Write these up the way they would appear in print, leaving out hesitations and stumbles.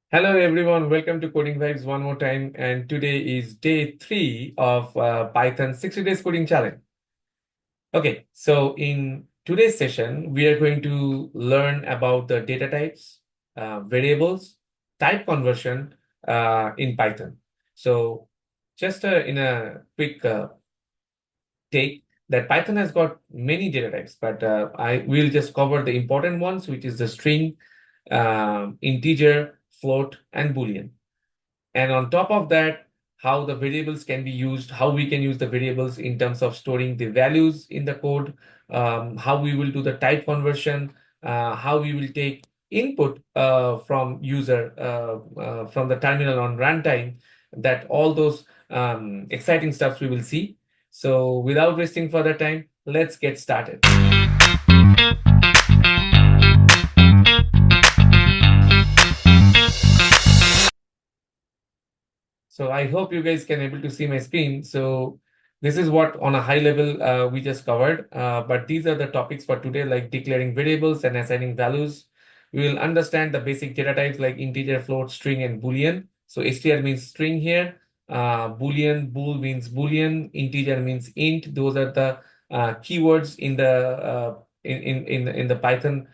Hello everyone, welcome to Coding Vibes one more time. And today is day 3 of Python 60 days coding challenge. Okay, so in today's session, we are going to learn about the data types, variables, type conversion in Python. So just in a quick take that Python has got many data types, but I will just cover the important ones, which is the string, integer, float, and Boolean. And on top of that, how the variables can be used, how we can use the variables in terms of storing the values in the code, how we will do the type conversion, how we will take input from user from the terminal on runtime, that all those exciting stuff we will see. So without wasting further time, let's get started. So I hope you guys can able to see my screen. So this is what on a high level we just covered. But these are the topics for today, like declaring variables and assigning values. We will understand the basic data types like integer, float, string, and Boolean. So str means string here. Boolean, bool means Boolean. Integer means int. Those are the keywords in the in the Python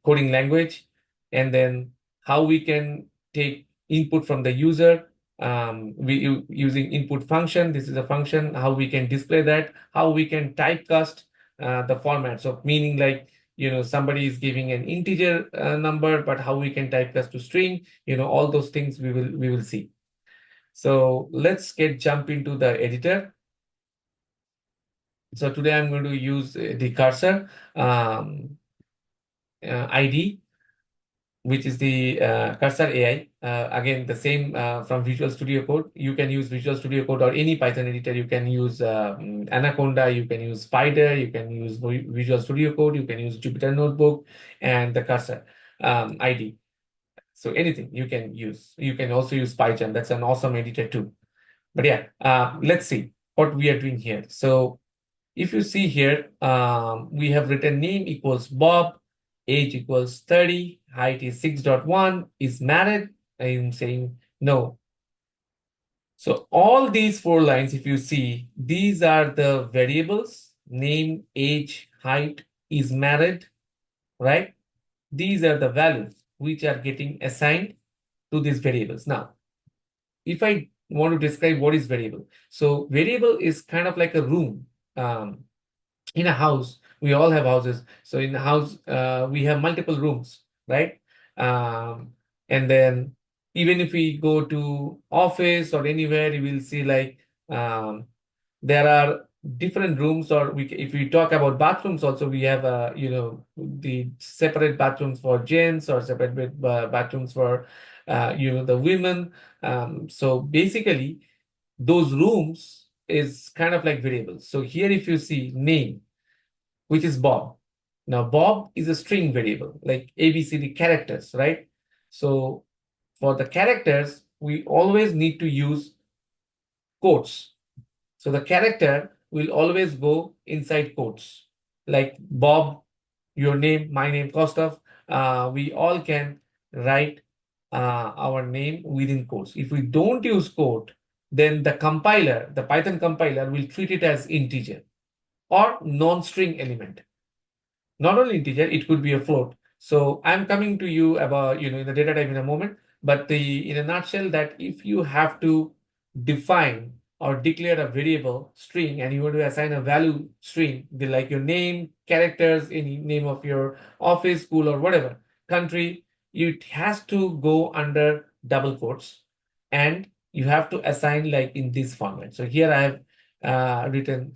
coding language. And then how we can take input from the user using input function. This is a function, how we can display that, how we can typecast the format. So meaning like, somebody is giving an integer number, but how we can typecast to string, all those things we will see. So let's jump into the editor. So today I'm going to use the cursor ID, which is the Cursor AI. Again, the same from Visual Studio Code. You can use Visual Studio Code or any Python editor. You can use Anaconda, you can use Spider, you can use Visual Studio Code, you can use Jupyter Notebook, and the Cursor ID. So anything you can use. You can also use PyCharm. That's an awesome editor too. But yeah, let's see what we are doing here. So if you see here, we have written name equals Bob, age equals 30, height is 6.1, is married. I'm saying no. So all these 4 lines, if you see, these are the variables: name, age, height, is married, right? These are the values which are getting assigned to these variables. Now, if I want to describe what is variable, so variable is kind of like a room. In a house, we all have houses. So in the house, we have multiple rooms, right? And then even if we go to office or anywhere, you will see like there are different rooms, or if we talk about bathrooms also, we have the separate bathrooms for gents or separate bathrooms for the women. So basically, those rooms is kind of like variables. So here, if you see name, which is Bob. Now, Bob is a string variable, like ABCD characters, right? So for the characters, we always need to use quotes. So the character will always go inside quotes, like Bob, your name, my name, Kostov. We all can write our name within quotes. If we don't use quote, then the compiler, the Python compiler, will treat it as integer or non-string element. Not only integer, it could be a float. So I'm coming to you about, the data type in a moment, but in a nutshell, that if you have to define or declare a variable string and you want to assign a value string, like your name, characters, any name of your office, school, or whatever, country, it has to go under double quotes, and you have to assign like in this format. So here I have written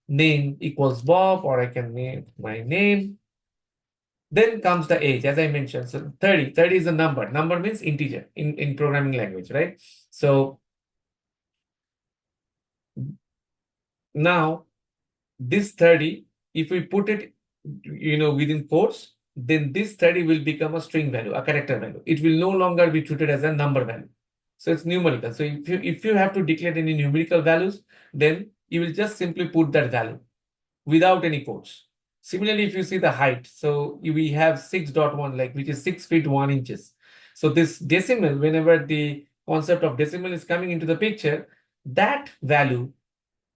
name equals Bob, or I can name my name. Then comes the age, as I mentioned. So 30, 30 is a number. Number means integer in programming language, right? So now this 30, if we put it, within quotes, then this 30 will become a string value, a character value. It will no longer be treated as a number value. So it's numerical. So if you have to declare any numerical values, then you will just simply put that value without any quotes. Similarly, if you see the height, so we have 6.1, like which is 6 feet 1 inches. So this decimal, whenever the concept of decimal is coming into the picture, that value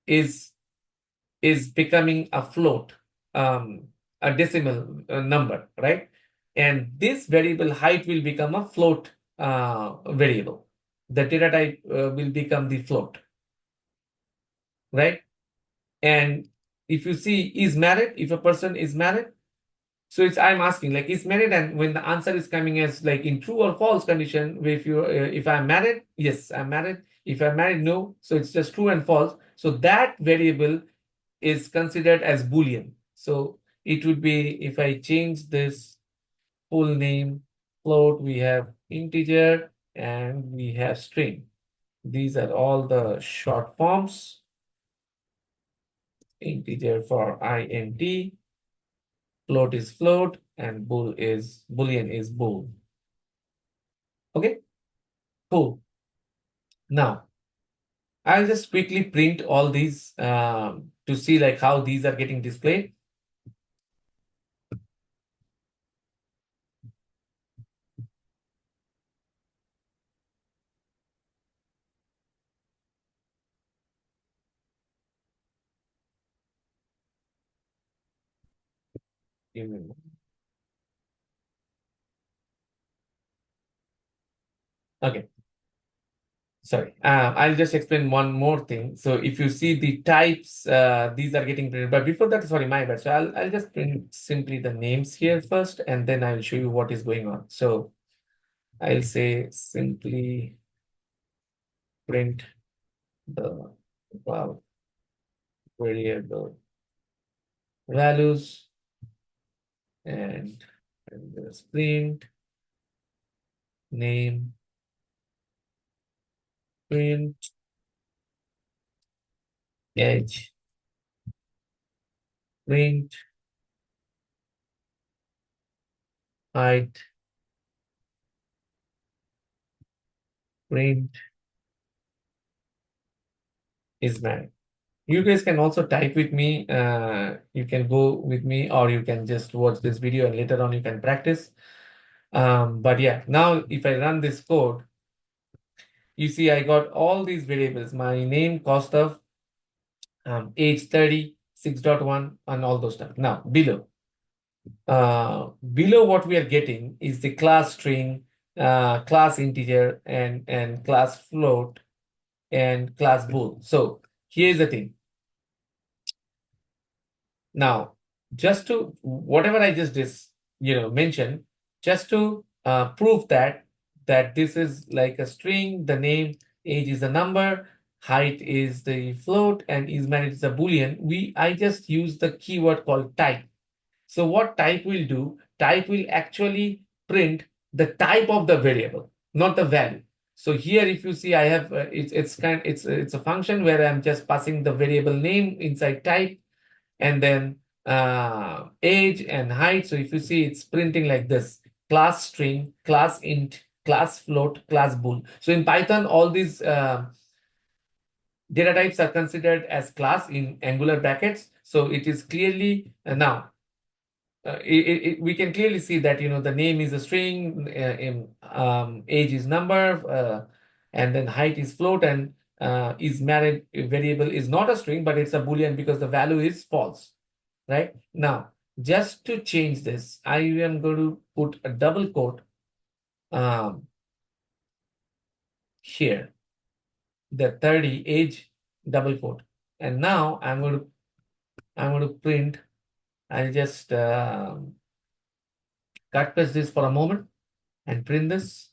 is becoming a float, a decimal number, right? And this variable height will become a float variable. The data type will become the float, right? And if you see is married, if a person is married, so it's I'm asking like is married, and when the answer is coming as like in true or false condition, if you if I'm married, yes, I'm married. If I'm married, no. So it's just true and false. So that variable is considered as Boolean. So it would be if I change this full name float, we have integer and we have string. These are all the short forms. Integer for int, float is float, and boolean is bool. Okay, cool. Now I'll just quickly print all these to see like how these are getting displayed. Give me a moment. Okay. Sorry, I'll just explain one more thing. So if you see the types, these are getting printed. But before that, sorry, my bad. So I'll just print simply the names here first, and then I'll show you what is going on. So I'll say simply print the wow, variable values and just print name, print age, print height, print is married. You guys can also type with me. You can go with me, or you can just watch this video and later on you can practice. But yeah, now if I run this code, you see I got all these variables, my name, cost of, age 30, 6.1, and all those stuff. Now below what we are getting is the class string, class integer, and class float, and class bool. So here's the thing. Now, just to whatever I just mentioned, just to prove that this is like a string, the name, age is a number, height is the float, and is married is a boolean. I just use the keyword called type. So what type will do? Type will actually print the type of the variable, not the value. So here, if you see, I have it's a function where I'm just passing the variable name inside type, and then age and height. So if you see, it's printing like this: class string, class int, class float, class bool. So in Python, all these data types are considered as class in angular brackets. So it is clearly now we can clearly see that the name is a string, age is number, and then height is float, and is married variable is not a string, but it's a boolean because the value is false. Right now, just to change this, I am going to put a double quote here, the 30 age double quote, and now I'm going to print. I'll just cut paste this for a moment and print this.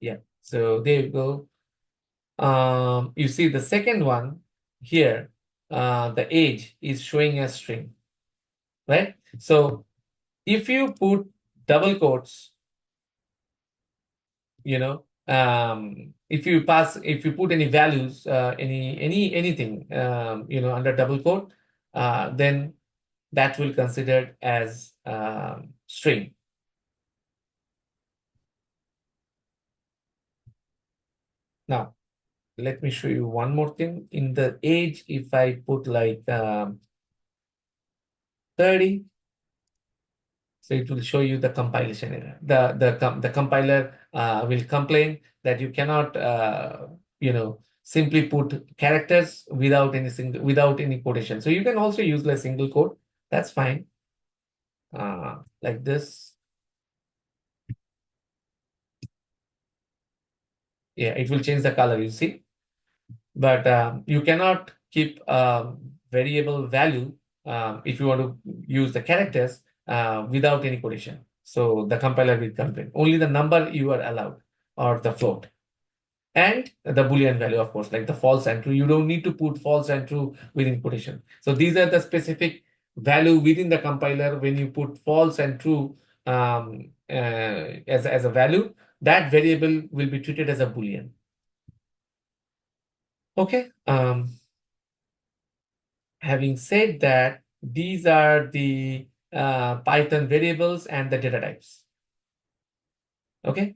Yeah, so there you go. You see the second one here, the age is showing a string, right? So if you put double quotes, if you put any values, anything, under double quote, then that will considered as string. Now, let me show you one more thing. In the age, if I put like 30, So it will show you the compilation error. The compiler will complain that you cannot simply put characters without any quotation. So you can also use like single quote. That's fine. Like this. Yeah, it will change the color, you see. But you cannot keep variable value if you want to use the characters without any quotation. So the compiler will complain. Only the number you are allowed or the float. And the Boolean value, of course, like the false and true. You don't need to put false and true within quotation. So these are the specific value within the compiler. When you put false and true as a value, that variable will be treated as a Boolean. Okay. Having said that, these are the Python variables and the data types. Okay.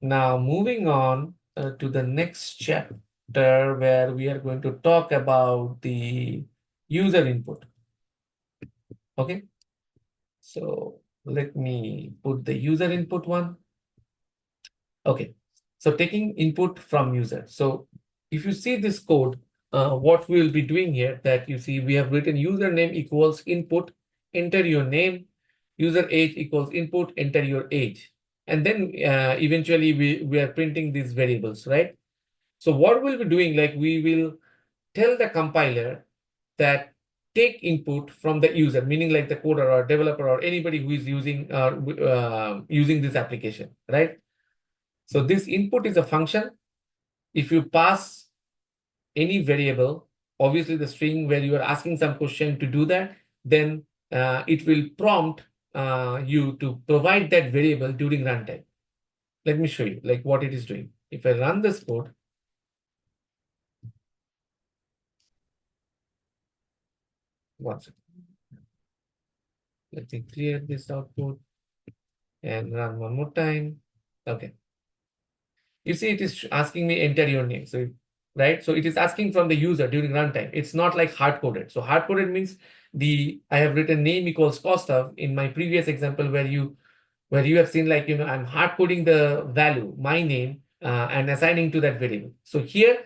Now moving on to the next chapter where we are going to talk about the user input. Okay. So let me put the user input one. Okay. So taking input from user. So if you see this code, what we'll be doing here, that you see we have written username equals input, enter your name, user age equals input, enter your age. And then eventually we are printing these variables, right? So what we'll be doing, like we will tell the compiler that take input from the user, meaning like the coder or developer or anybody who is using this application, right? So this input is a function. If you pass any variable, obviously the string where you are asking some question to do that, then it will prompt you to provide that variable during runtime. Let me show you like what it is doing. If I run this code, one second. Let me clear this output and run one more time. Okay. You see, it is asking me enter your name. So, right. So it is asking from the user during runtime. It's not like hard coded. So hard coded means I have written name equals cost of in my previous example where you have seen like, I'm hard coding the value, my name, and assigning to that variable. So here,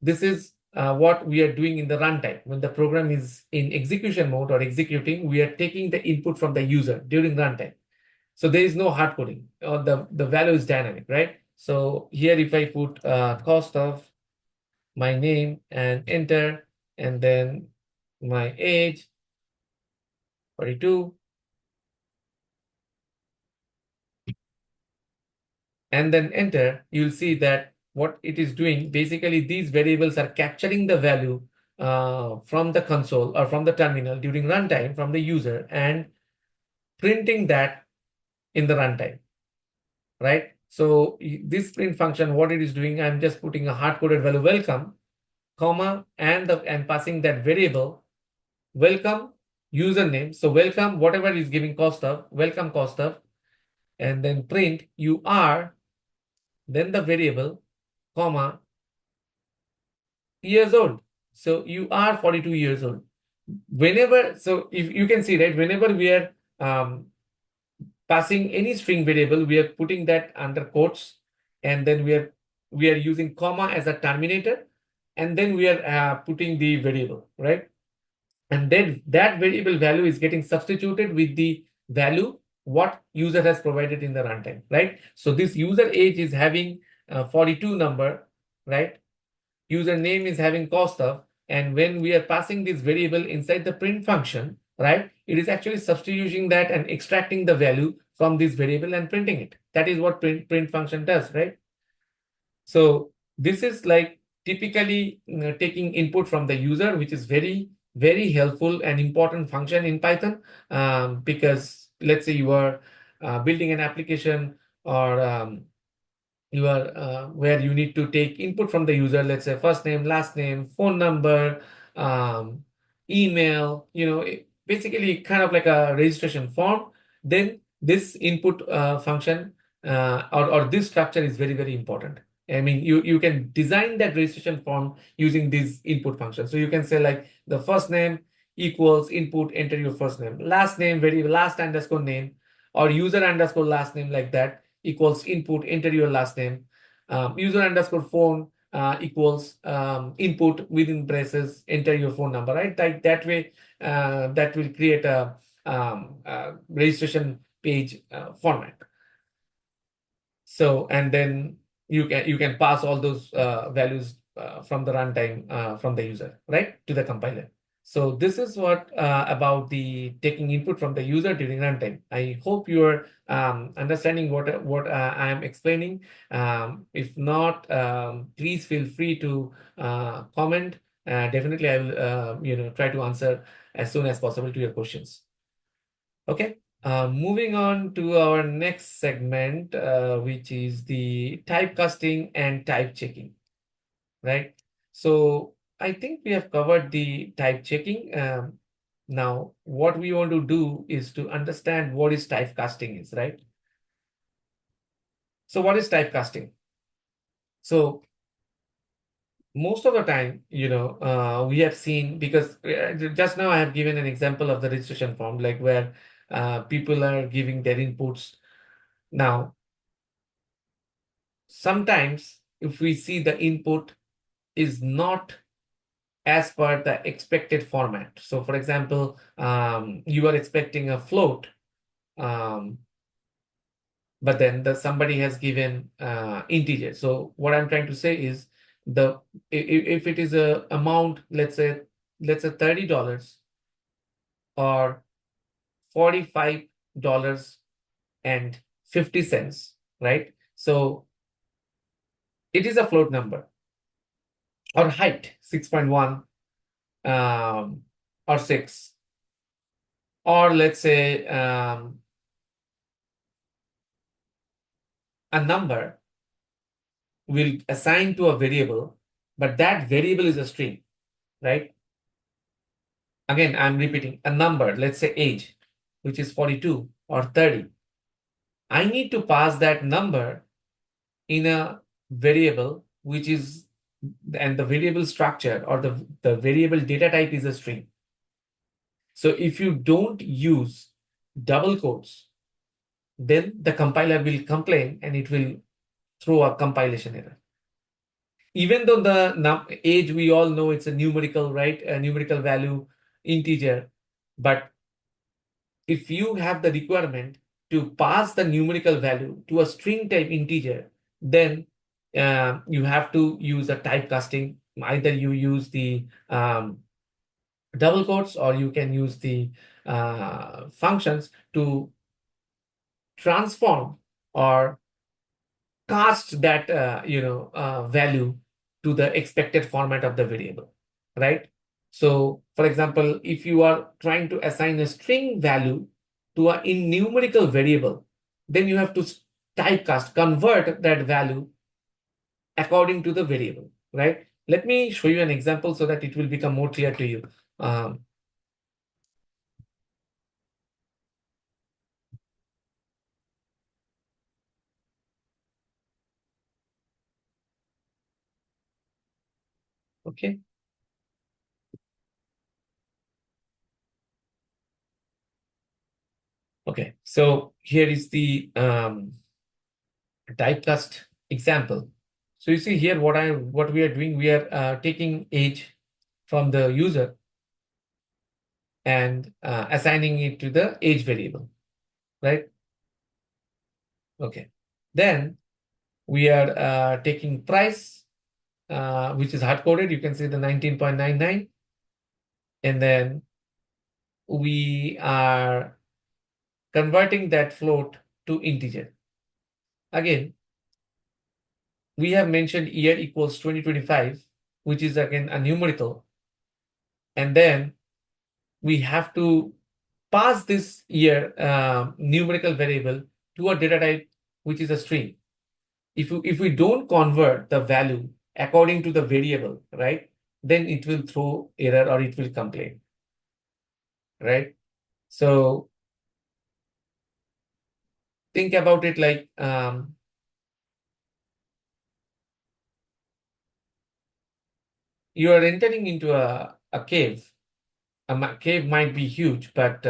this is what we are doing in the runtime. When the program is in execution mode or executing, we are taking the input from the user during runtime. So there is no hard coding, or the value is dynamic, right? So here, if I put cost of my name and enter, and then my age, 42, and then enter, you'll see that what it is doing, basically these variables are capturing the value from the console or from the terminal during runtime from the user and printing that in the runtime, right? So this print function, what it is doing, I'm just putting a hard-coded value welcome, comma, and passing that variable welcome username. So welcome, whatever is giving cost of, welcome cost of, and then print you are, then the variable, comma, years old. So you are 42 years old. Whenever, so if you can see, right, whenever we are passing any string variable, we are putting that under quotes, and then we are using comma as a terminator, and then we are putting the variable, right? And then that variable value is getting substituted with the value what user has provided in the runtime, right? So this user age is having 42 number, right? User name is having cost of, and when we are passing this variable inside the print function, right, it is actually substituting that and extracting the value from this variable and printing it. That is what print function does, right? So this is like typically taking input from the user, which is very, very helpful and important function in Python, because let's say you are building an application, or you are where you need to take input from the user, let's say first name, last name, phone number, email, basically kind of like a registration form. Then this input function or this structure is very, very important. I mean, you can design that registration form using this input function. So you can say like the first name equals input, enter your first name, last name, very last underscore name, or user underscore last name like that equals input, enter your last name. User underscore phone equals input within braces, enter your phone number, right? Like that way, that will create a registration page format. So, and then you can pass all those values from the runtime from the user, right, to the compiler. So this is what about the taking input from the user during runtime. I hope you're understanding what I am explaining. If not, please feel free to comment. Definitely, I will try to answer as soon as possible to your questions. Okay. Moving on to our next segment, which is the typecasting and type checking, right? So I think we have covered the type checking. Now, what we want to do is to understand what is typecasting is, right? So what is typecasting? So most of the time, we have seen, because just now I have given an example of the registration form, like where people are giving their inputs. Now, sometimes if we see the input is not as per the expected format. So for example, you are expecting a float, um, but then somebody has given integer. So what I'm trying to say is, if it is a amount, let's say $30 or $45.50, right? So it is a float number, or height 6.1, or 6, or let's say a number will assign to a variable, but that variable is a string, right? Again, I'm repeating, a number, let's say age, which is 42 or 30. I need to pass that number in a variable, which is, and the variable structure or the variable data type is a string. So if you don't use double quotes, then the compiler will complain and it will throw a compilation error. Even though the age, we all know it's a numerical, right? A numerical value, integer. But if you have the requirement to pass the numerical value to a string type integer, then you have to use a typecasting. Either you use the double quotes, or you can use the functions to transform or cast that value to the expected format of the variable, right? So for example, if you are trying to assign a string value to a in numerical variable, then you have to typecast, convert that value according to the variable, right? Let me show you an example so that it will become more clear to you. Okay. Okay, so here is the typecast example. So you see here what we are doing, we are taking age from the user and assigning it to the age variable, right? Okay. Then we are taking price, which is hard coded. You can see the 19.99, and then we are converting that float to integer. Again, we have mentioned year equals 2025, which is again a numerical, and then we have to pass this year numerical variable to a data type which is a string. If we don't convert the value according to the variable, right, then it will throw error or it will complain, right? So think about it like you are entering into a cave. Cave might be huge, but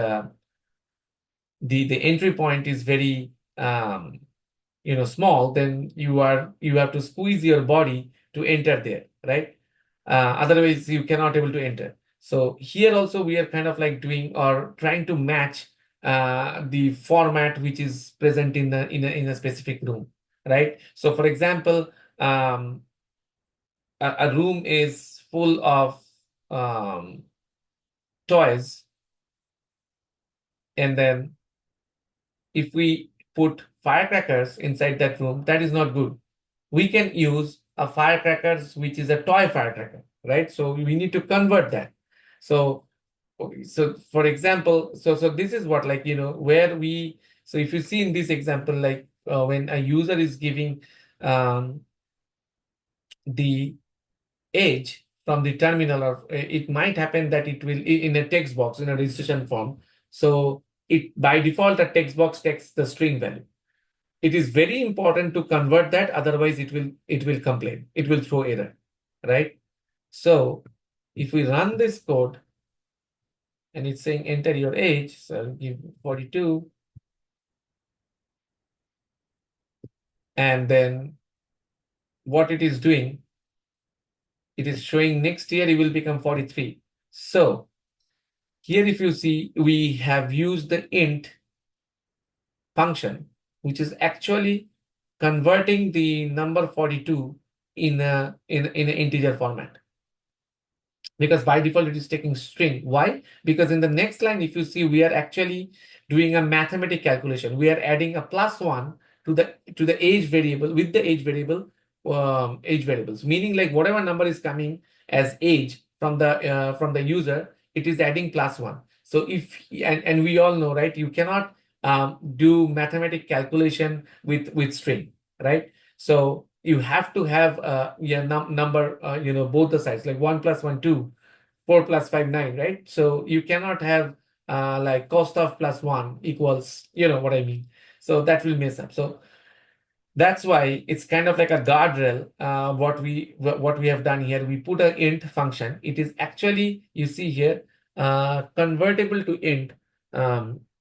the entry point is very small, then you have to squeeze your body to enter there, right? Otherwise you cannot able to enter. So here also we are kind of like doing or trying to match the format which is present in a specific room, right? So for example, um, a room is full of um, toys, and then if we put firecrackers inside that room, that is not good. We can use a firecrackers which is a toy firecracker, right? So we need to convert that. So okay, so for example, so this is what, like, where we, so if you see in this example, like when a user is giving the age from the terminal, or it might happen that it will in a text box in a registration form. So it by default a text box takes the string value. It is very important to convert that, otherwise it will complain, it will throw error, right? So if we run this code and it's saying enter your age, so I'll give 42, and then what it is doing, it is showing next year it will become 43. So here if you see, we have used the int function, which is actually converting the number 42 in an integer format, because by default it is taking string. Why? Because in the next line, if you see, we are actually doing a mathematical calculation. We are adding a +1 to the age variable, with the age variable, age variables, meaning like whatever number is coming as age from the user, it is adding +1. So if, and we all know, right, you cannot do mathematical calculation with string, right? So you have to have number, both the sides, like 1 plus 1 2, 4 plus 5 9, right? So you cannot have like cost of +1 equals, you know what I mean. So that will mess up. So that's why it's kind of like a guardrail. What we have done here, we put an int function. It is actually, you see here, convertible to int.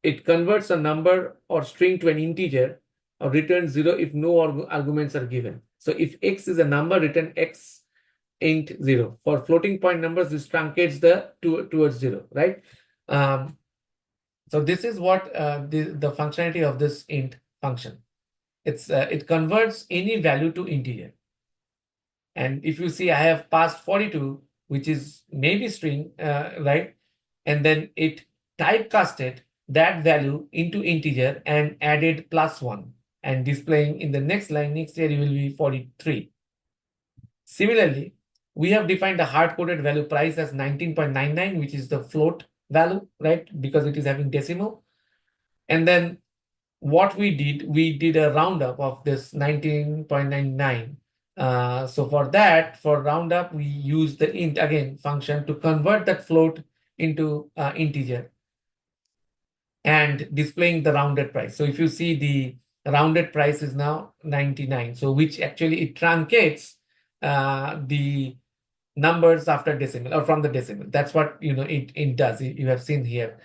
It converts a number or string to an integer, or returns 0 if no arguments are given. So if x is a number, return x int 0. For floating point numbers, this truncates towards 0, right? So this is what the functionality of this int function. It converts any value to integer. And if you see, I have passed 42, which is maybe string, right? And then it typecasted that value into integer and added +1, and displaying in the next line, next year, it will be 43. Similarly, we have defined a hard-coded value price as 19.99, which is the float value, right? Because it is having decimal. And then what we did a roundup of this 19.99. So for roundup, we use the int again function to convert that float into integer and displaying the rounded price. So if you see, the rounded price is now 99. So which actually it truncates the numbers after decimal or from the decimal. That's what it does. You have seen here.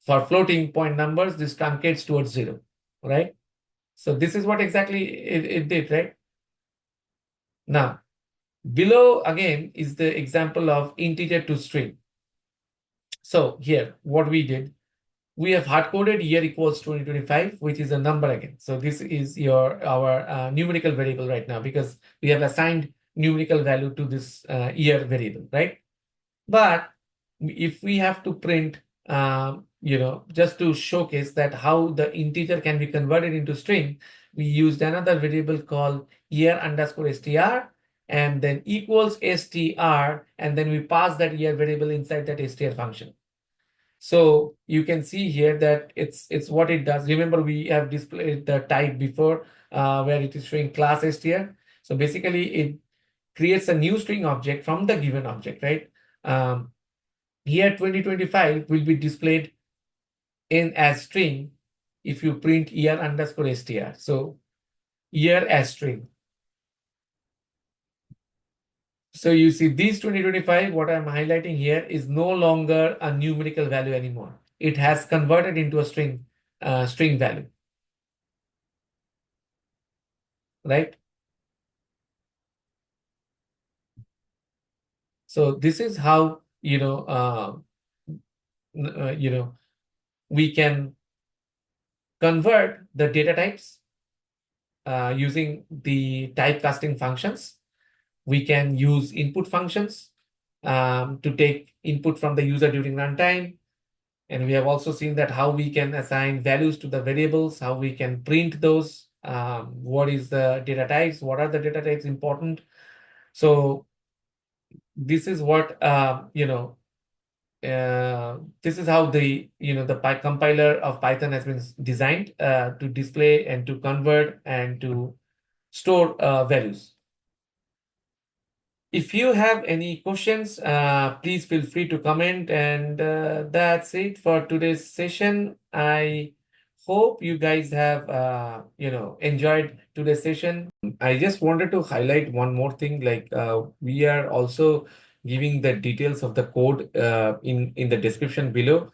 For floating point numbers, this truncates towards 0, right? So this is what exactly it did, right? Now, below again is the example of integer to string. So here, what we did, we have hard-coded year equals 2025, which is a number again. So this is our numerical variable right now, because we have assigned numerical value to this year variable, right? But if we have to print, just to showcase that how the integer can be converted into string, we used another variable called year underscore str, and then equals str, and then we pass that year variable inside that str function. So you can see here that it's what it does. Remember, we have displayed the type before, where it is showing class str. So basically, it creates a new string object from the given object, right? Here 2025 will be displayed in as string if you print year underscore str. So year as string. So you see, these 2025, what I'm highlighting here, is no longer a numerical value anymore. it has converted into a string value, right? So this is how, we can convert the data types using the typecasting functions. We can use input functions to take input from the user during runtime. And we have also seen that how we can assign values to the variables, how we can print those, what is the data types, what are the data types important. So this is what, this is how the compiler of Python has been designed to display and to convert and to store values. If you have any questions, please feel free to comment. And that's it for today's session. I hope you guys have, enjoyed today's session. I just wanted to highlight one more thing. Like we are also giving the details of the code in the description below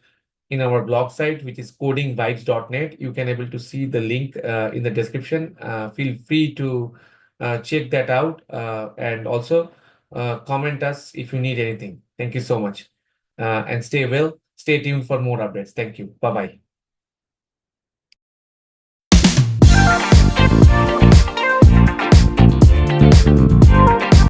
in our blog site, which is codingvibes.net. You can able to see the link in the description. Feel free to check that out, and also comment us if you need anything. Thank you so much. And stay well. Stay tuned for more updates. Thank you. Bye bye.